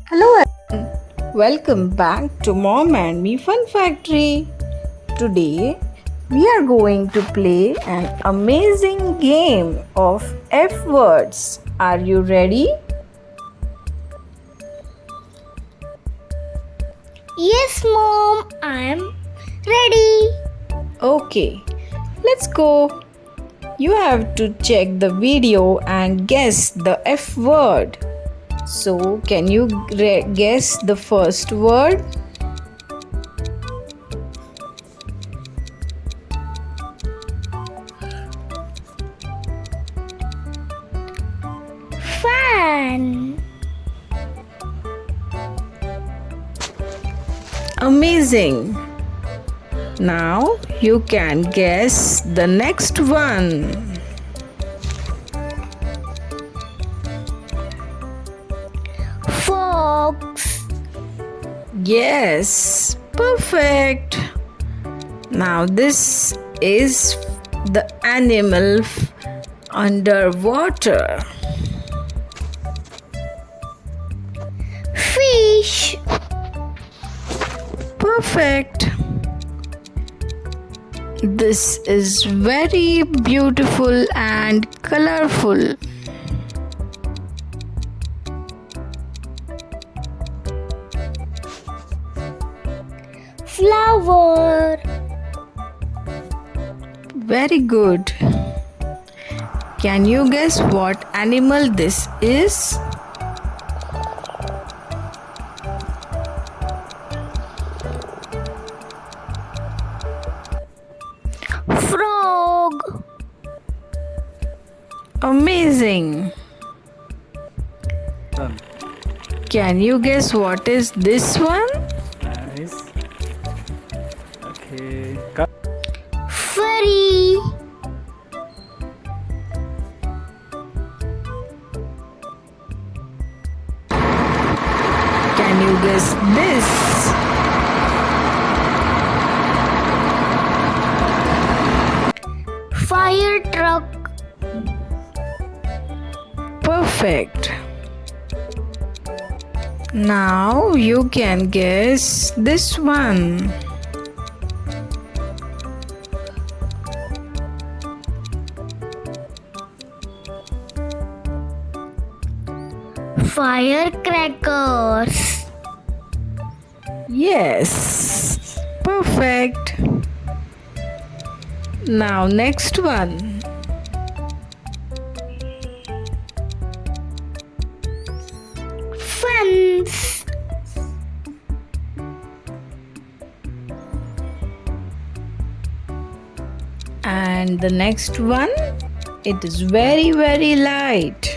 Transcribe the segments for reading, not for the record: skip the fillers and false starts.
Hello, welcome back to Mom and Me Fun Factory. Today we are going to play an amazing game of F words. Are you ready? Yes, Mom, I'm ready. Okay, let's go. You have to check the video and guess the F word. So, can you guess the first word? Fan. Amazing! Now you can guess the next one. Fox. Yes, perfect. Now this is the animal underwater. Fish. Perfect. This is very beautiful and colorful. Flower. Very good. Can you guess what animal this is? Frog. Amazing. Can you guess what is this one? Nice. Okay. Fairy. Can you guess this? Fire truck. Perfect. Now you can guess this one. Firecrackers. Yes, perfect. Now next one. Fence. And the next one, it is very light.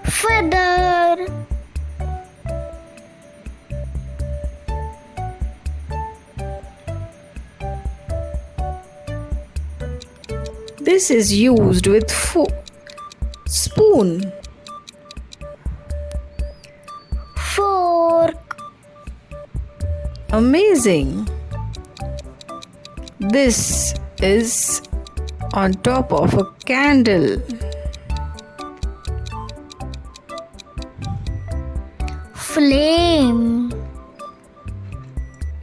Feather. This is used with spoon. Fork. Amazing. This is on top of a candle. Flame.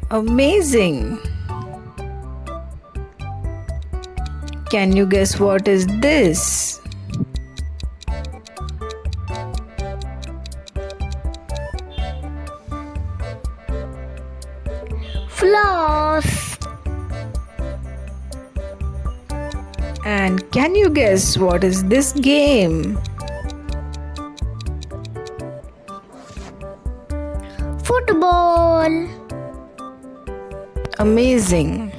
Amazing. Can you guess what is this? Floss. And can you guess what is this game? Football. Amazing.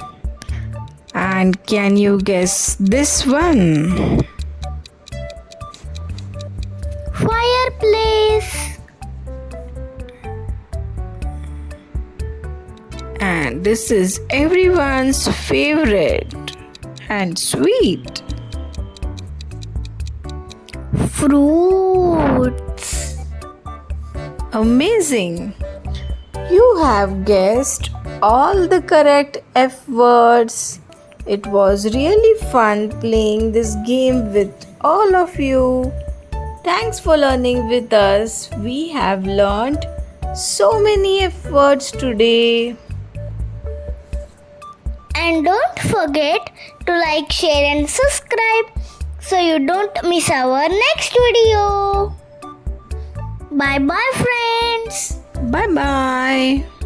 And can you guess this one? Fireplace. And this is everyone's favorite and sweet. Fruits. Amazing. You have guessed all the correct F words. It was really fun playing this game with all of you. Thanks for learning with us. We have learned so many F words today. And don't forget to like, share, and subscribe so you don't miss our next video. Bye bye, friends. Bye bye.